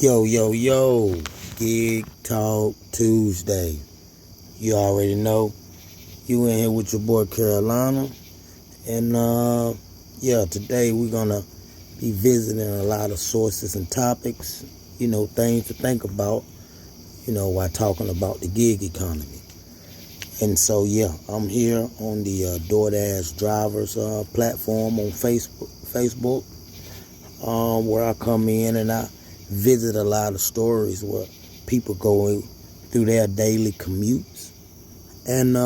Yo, yo, yo, Gig Talk Tuesday. You already know. You in here with your boy Carolina. And yeah, today we're gonna be visiting a lot of sources and topics, things to think about, while talking about the gig economy. And so yeah, I'm here on the DoorDash drivers platform on Facebook, where I come in and I visit a lot of stories where people go through their daily commutes. And,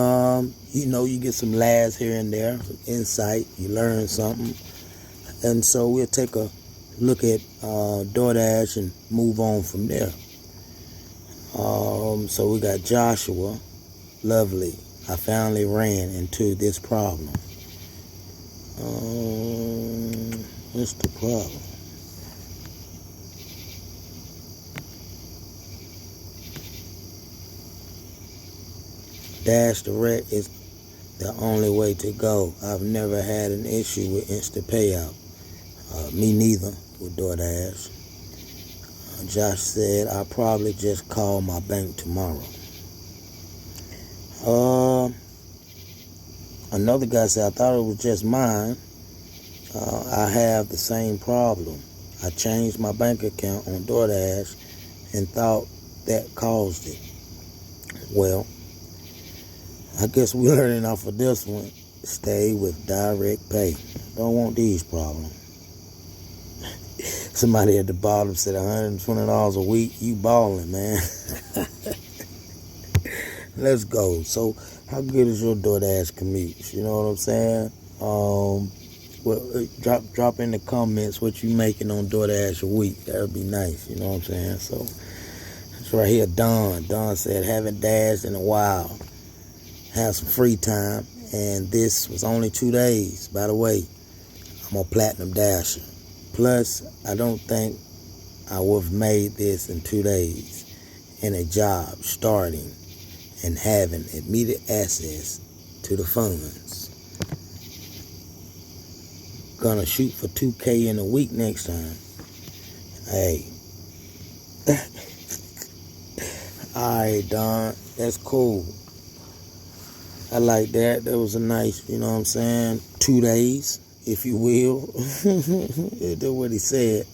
you get some laughs here and there, some insight, you learn something. And so we'll take a look at DoorDash and move on from there. So we got Joshua. Lovely. I finally ran into this problem. What's the problem? Dash Direct is the only way to go. I've never had an issue with instant payout. Me neither with DoorDash. Josh said, I'll probably just call my bank tomorrow. Another guy said, I thought it was just mine. I have the same problem. I changed my bank account on DoorDash and thought that caused it. Well, I guess we're learning off of this one. Stay with direct pay. Don't want these problems. Somebody at the bottom said $120 a week. You balling, man. Let's go. So, how good is your DoorDash commutes? You know what I'm saying? Drop in the comments what you making on DoorDash a week. That would be nice. You know what I'm saying? So, it's right here. Don said, haven't dashed in a while. Have some free time, and this was only 2 days. By the way, I'm a platinum dasher. Plus, I don't think I would have made this in 2 days in a job starting and having immediate access to the funds. Gonna shoot for 2K in a week next time. Hey. Alright, Don, that's cool. I like that. That was a nice, 2 days, if you will. That's what he said.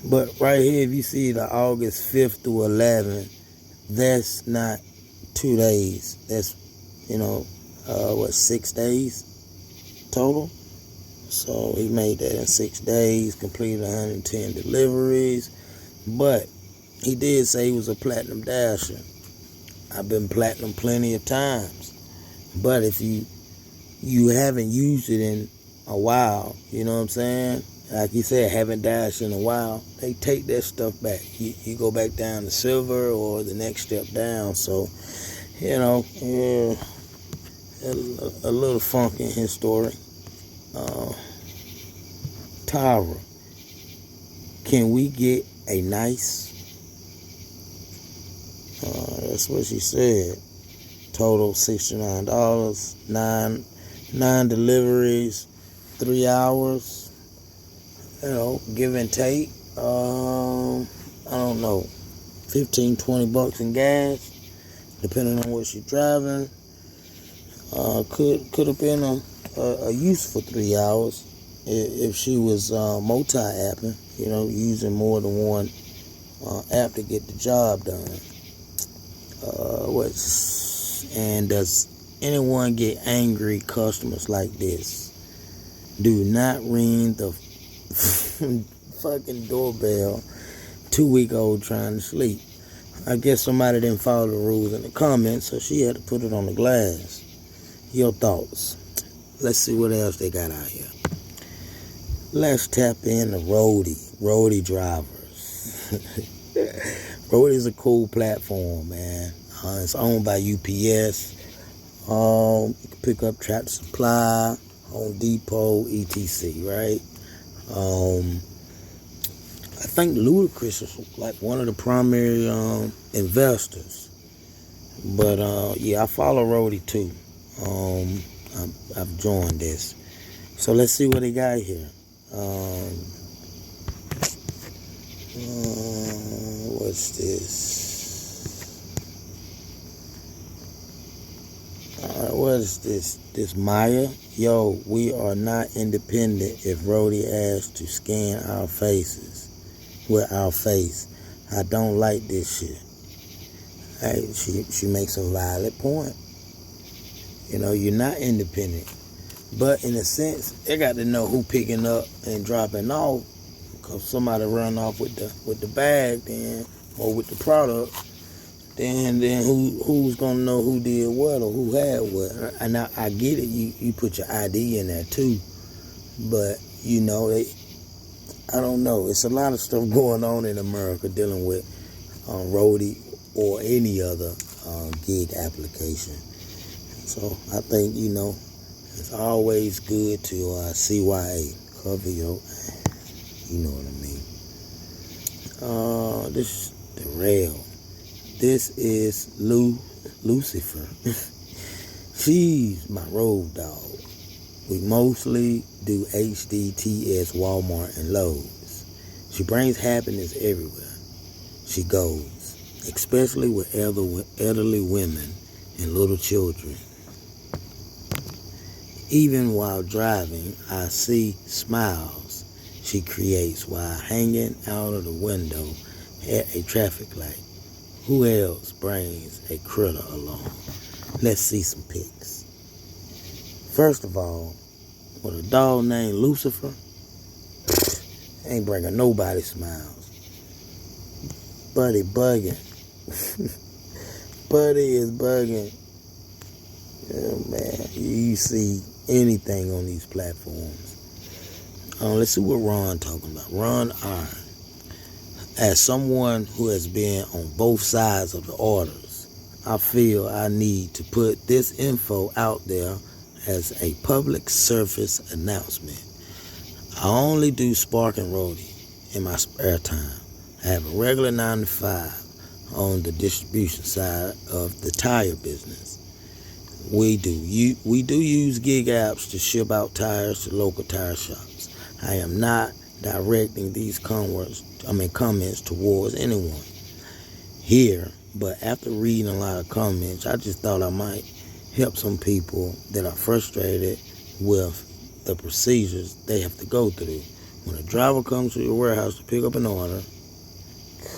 But right here, if you see the August 5th through 11th, that's not 2 days. That's, 6 days total? So he made that in 6 days, completed 110 deliveries. But he did say he was a platinum dasher. I've been platinum plenty of times. But if you haven't used it in a while, you know what I'm saying? Like you said, haven't dashed in a while, they take that stuff back. You go back down to silver or the next step down. So, a little funk in his story. Tyra, can we get a nice... that's what she said. Total $69. Nine deliveries, 3 hours. Give and take. I don't know. 15, 20 bucks in gas, depending on what she's driving. Could have been a useful 3 hours if she was multi-apping. Using more than one app to get the job done. And does anyone get angry customers like this? Do not ring the fucking doorbell. 2-week-old trying to sleep. I guess somebody didn't follow the rules in the comments, so she had to put it on the glass. Your thoughts? Let's see what else they got out here. Let's tap in the roadie drivers. Roadie's a cool platform, man. It's owned by UPS. You can pick up Tractor Supply, Home Depot, etc. Right? I think Ludacris is like one of the primary investors. But yeah, I follow Roadie too. I've joined this. So let's see what he got here. What's this? What is this? This Maya? Yo, we are not independent if Rhodey asks to scan our faces with our face. I don't like this shit. Hey, she makes a valid point. You know, you're not independent. But in a sense, they got to know who picking up and dropping off. Because somebody run off with the bag then, or with the product, then who's gonna know who did what or who had what? And I get it, you put your ID in there too, but you know, I don't know. It's a lot of stuff going on in America dealing with Rhodey or any other gig application. So I think, you know, it's always good to CYA, cover your, you know what I mean. This is the rail. This is Lucifer. She's my road dog. We mostly do HDTS, Walmart, and Lowe's. She brings happiness everywhere she goes, especially with elderly women and little children. Even while driving, I see smiles she creates while hanging out of the window at a traffic light. Who else brings a critter along? Let's see some pics. First of all, with a dog named Lucifer, ain't bringing nobody smiles. Buddy bugging. Buddy is bugging. Oh, man, you see anything on these platforms. Let's see what Ron talking about. Ron R. As someone who has been on both sides of the orders, I feel I need to put this info out there as a public service announcement. I only do Spark and Rhodey in my spare time. I have a regular 9 to 5 on the distribution side of the tire business. We do use gig apps to ship out tires to local tire shops. I am not directing these comments towards anyone here, but after reading a lot of comments, I just thought I might help some people that are frustrated with the procedures they have to go through. When a driver comes to your warehouse to pick up an order,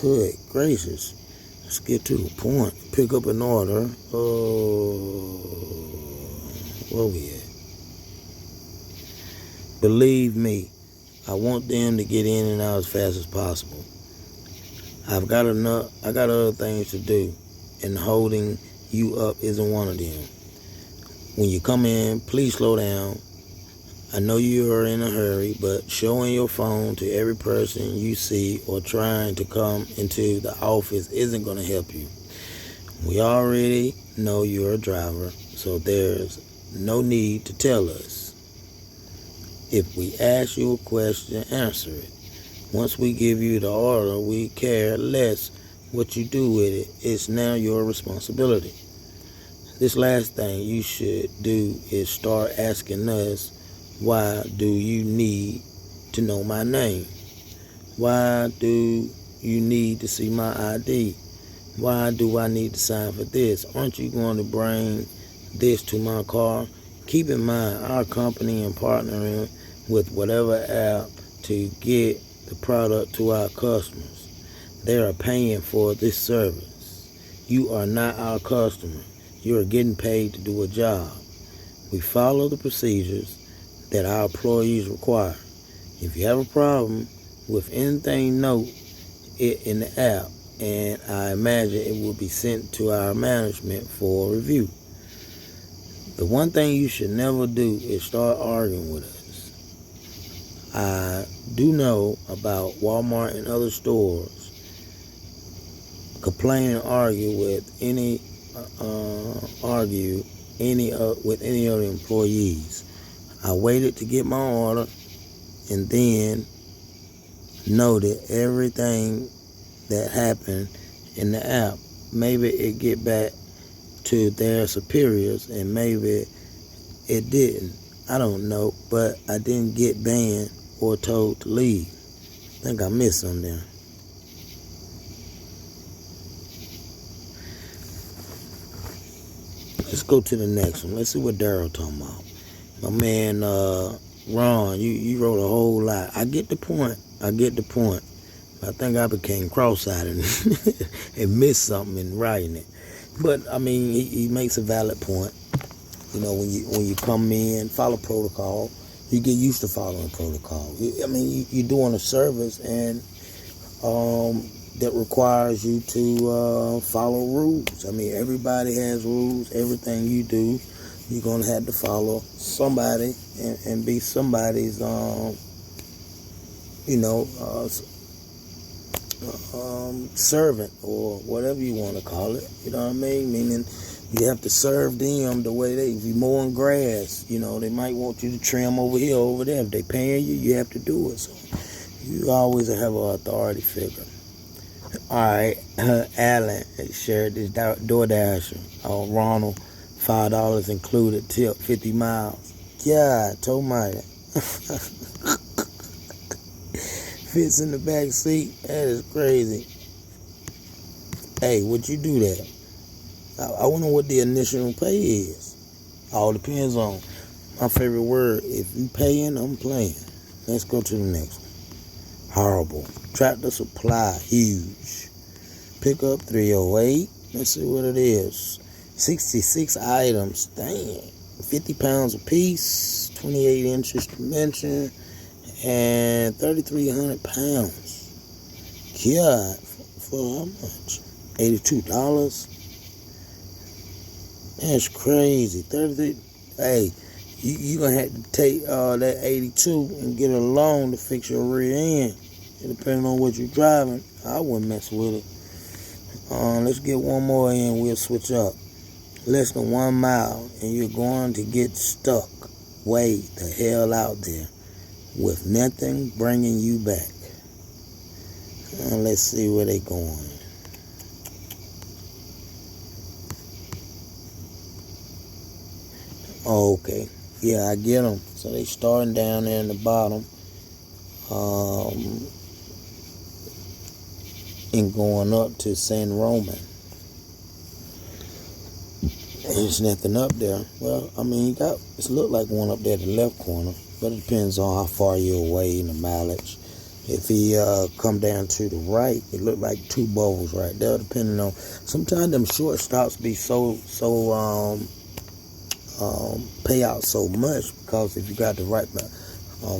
good gracious, let's get to the point. Pick up an order. Where we at? Believe me, I want them to get in and out as fast as possible. I got other things to do, and holding you up isn't one of them. When you come in, please slow down. I know you are in a hurry, but showing your phone to every person you see or trying to come into the office isn't going to help you. We already know you're a driver, so there's no need to tell us. If we ask you a question, answer it. Once we give you the order, we care less what you do with it. It's now your responsibility. This last thing you should do is start asking us, why do you need to know my name? Why do you need to see my ID? Why do I need to sign for this? Aren't you going to bring this to my car? Keep in mind, our company and partnering with whatever app to get the product to our customers. They are paying for this service. You are not our customer. You are getting paid to do a job. We follow the procedures that our employees require. If you have a problem with anything, note it in the app, and I imagine it will be sent to our management for review. The one thing you should never do is start arguing with us. I do know about Walmart and other stores complain and argue with any other employees. I waited to get my order and then noted everything that happened in the app. Maybe it get back to their superiors and maybe it didn't. I don't know, but I didn't get banned or told to leave. I think I missed some there. Let's go to the next one. Let's see what Daryl talking about. My man, Ron, you wrote a whole lot. I get the point. I think I became cross-eyed and missed something in writing it. But I mean, he makes a valid point. You know, when you come in, follow protocol, you get used to following protocol. I mean, you're doing a service and that requires you to follow rules. I mean, everybody has rules. Everything you do, you're gonna have to follow somebody and be somebody's, servant or whatever you want to call it. You know what I mean? Meaning you have to serve them the way if you're mowing grass, you know, they might want you to trim over here, over there. If they paying you, you have to do it. So you always have an authority figure. All right, Alan shared this DoorDasher. Ronald, $5 included, tip, 50 miles. God, almighty. Fits in the back seat. That is crazy. Hey, would you do that? I wonder what the initial pay is. All depends on my favorite word. If you paying, I'm playing. Let's go to the next one. Horrible. Tractor Supply, huge. Pickup 308. Let's see what it is. 66 items. Dang. 50 pounds a piece. 28 inches dimension. And 3,300 pounds. God, for how much? $82. That's crazy. 33. Hey, you gonna have to take that 82 and get a loan to fix your rear end. Depending on what you're driving, I wouldn't mess with it. Let's get one more in. We'll switch up. Less than 1 mile, and you're going to get stuck way the hell out there with nothing bringing you back. Let's see where they going. Okay, yeah, I get them. So they starting down there in the bottom, and going up to San Roman. There's nothing up there. Well, I mean, it's look like one up there at the left corner, but it depends on how far you're away and the mileage. If he come down to the right, it look like 2 bowls right there, depending on. Sometimes them short stops be so pay out so much because if you got the right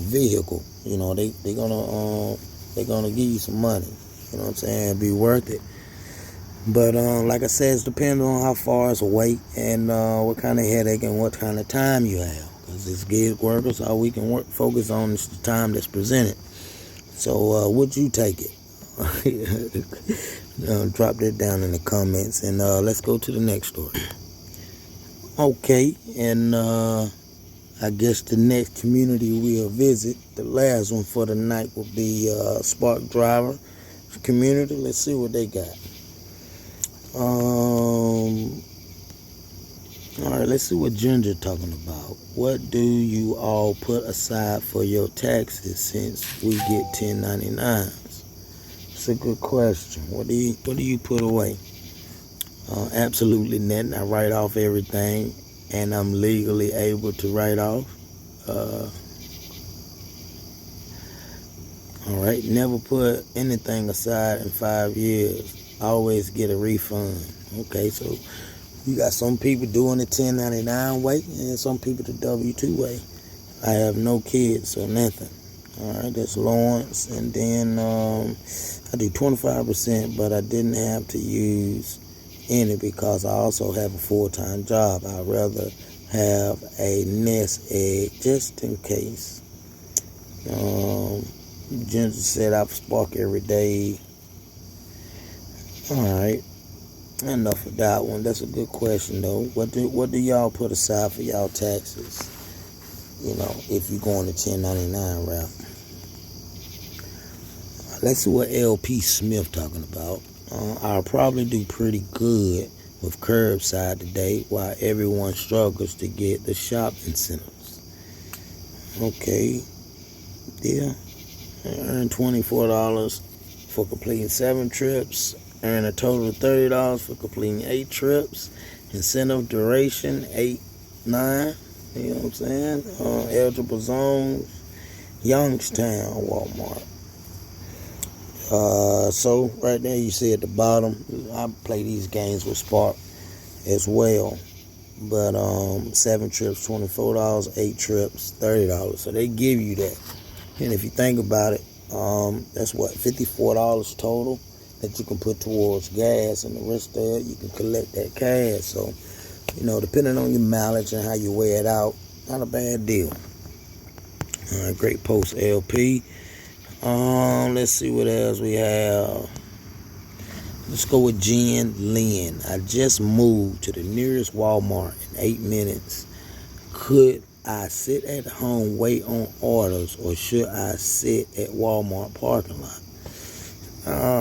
vehicle, you know, they're gonna give you some money. You know what I'm saying? It'd be worth it. But like I said, it's depending on how far it's away and what kind of headache and what kind of time you have. Because as gig workers, all we can focus on is the time that's presented. So would you take it? Drop that down in the comments and let's go to the next story. Okay, and I guess the next community we'll visit, the last one for the night, will be Spark Driver community. Let's see what they got. All right, let's see what Ginger talking about. What do you all put aside for your taxes since we get 1099s? It's a good question. What do you put away? Absolutely nothing. I write off everything, and I'm legally able to write off. All right, never put anything aside in 5 years. Always get a refund. Okay, so you got some people doing the 1099 way and some people the W-2 way. I have no kids, so nothing. All right, that's Lawrence. And then I do 25%, but I didn't have to use any because I also have a full-time job. I'd rather have a nest egg just in case. Ginger said I spark every day. All right, enough of that one. That's a good question though. What do y'all put aside for y'all taxes? You know, if you're going to 1099 route. Let's see what LP Smith talking about. I'll probably do pretty good with curbside today while everyone struggles to get the shop incentives. Okay, yeah. I earned $24 for completing 7 trips. Earn a total of $30 for completing 8 trips. Incentive duration 8, 9. You know what I'm saying? Eligible zones, Youngstown, Walmart. So right there you see at the bottom, I play these games with Spark as well. But 7 trips, $24, 8 trips, $30. So they give you that. And if you think about it, that's what, $54 total that you can put towards gas, and the rest of it you can collect that cash. So, depending on your mileage and how you weigh it out, not a bad deal. Great Post LP. Let's see what else we have. Let's go with Jen Lynn. I just moved to the nearest Walmart in 8 minutes. Could I sit at home, wait on orders, or should I sit at Walmart parking lot?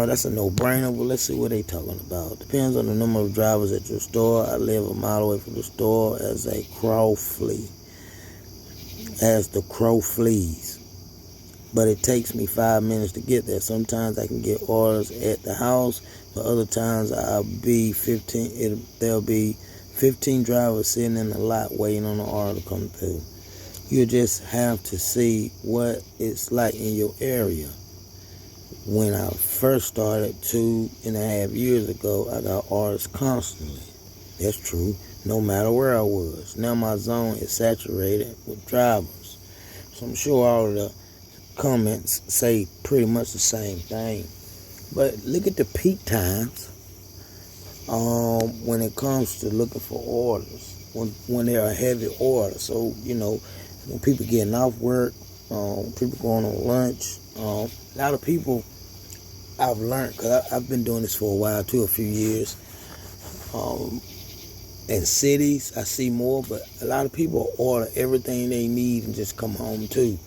That's a no-brainer, but let's see what they talking about. Depends on the number of drivers at your store. I live a mile away from the store as the crow flees. But it takes me 5 minutes to get there. Sometimes I can get orders at the house, but other times there'll be 15 drivers sitting in the lot waiting on the order to come through. You just have to see what it's like in your area. When I first started 2.5 years ago, I got orders constantly. That's true, no matter where I was. Now my zone is saturated with drivers. So I'm sure all of the comments say pretty much the same thing. But look at the peak times when it comes to looking for orders, when they're a heavy order. So, when people getting off work, people going on lunch, a lot of people I've learned, because I've been doing this for a while too, a few years. In cities, I see more, but a lot of people order everything they need and just come home too.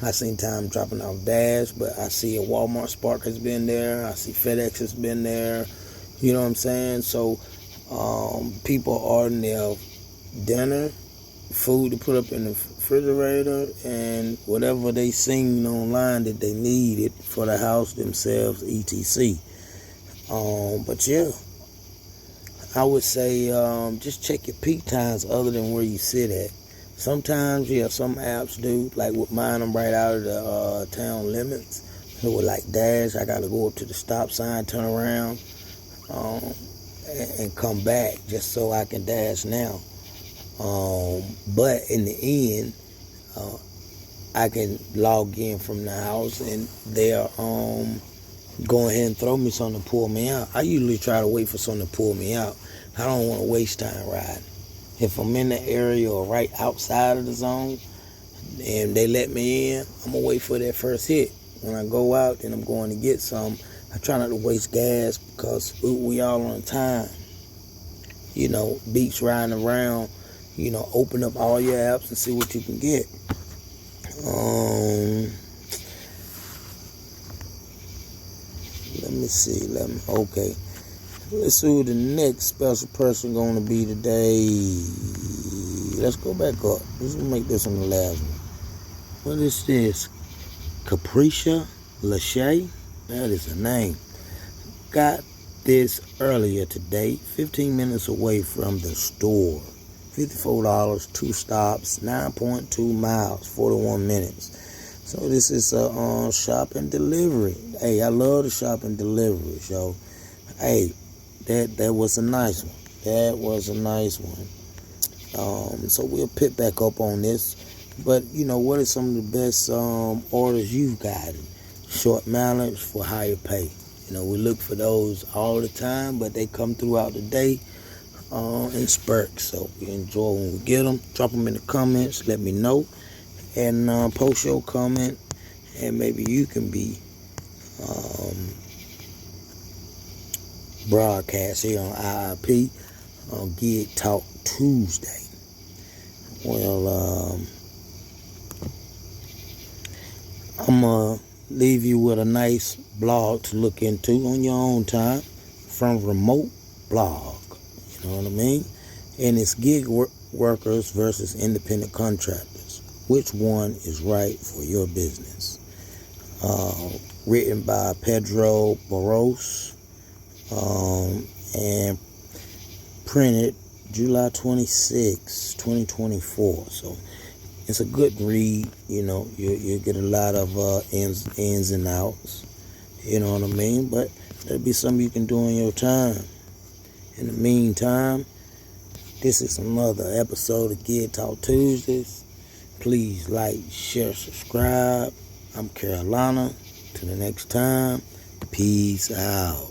I seen time dropping off Dash, but I see a Walmart Spark has been there. I see FedEx has been there. You know what I'm saying? So people ordering their dinner, food to put up in the refrigerator, and whatever they seen online that they needed for the house themselves, etc. But yeah, I would say just check your peak times other than where you sit at. Sometimes, some apps do, like with mine, I'm right out of the town limits. So with like Dash, I got to go up to the stop sign, turn around, and come back just so I can dash now. But in the end, I can log in from the house and they'll go ahead and throw me something to pull me out. I usually try to wait for something to pull me out. I don't want to waste time riding. If I'm in the area or right outside of the zone and they let me in, I'm going to wait for that first hit. When I go out and I'm going to get some, I try not to waste gas because we all on time. Beach riding around, open up all your apps and see what you can get. Let me see. Okay. Let's see who the next special person going to be today. Let's go back up. Let's make this on the last one. What is this? Capricia Lachey? That is a name. Got this earlier today, 15 minutes away from the store. $54, 2 stops, 9.2 miles, 41 minutes. So this is a shop and delivery. Hey, I love the shop and delivery. So, hey, that was a nice one. That was a nice one. So we'll pick back up on this. But, what are some of the best orders you've gotten? Short mileage for higher pay. We look for those all the time, but they come throughout the day in spurts. So we enjoy when we get them. Drop them in the comments. Let me know. And post your comment. And maybe you can be broadcast here on IIP on Gig Talk Tuesday. Well, I'm going to leave you with a nice blog to look into on your own time from Remote Blog. You know what I mean? And it's gig workers versus independent contractors. Which one is right for your business? Written by Pedro Barros and printed July 26, 2024. So it's a good read. You get a lot of ins and outs. You know what I mean? But that'll be something you can do in your time. In the meantime, this is another episode of Kid Talk Tuesdays. Please like, share, subscribe. I'm Carolina. Till the next time, peace out.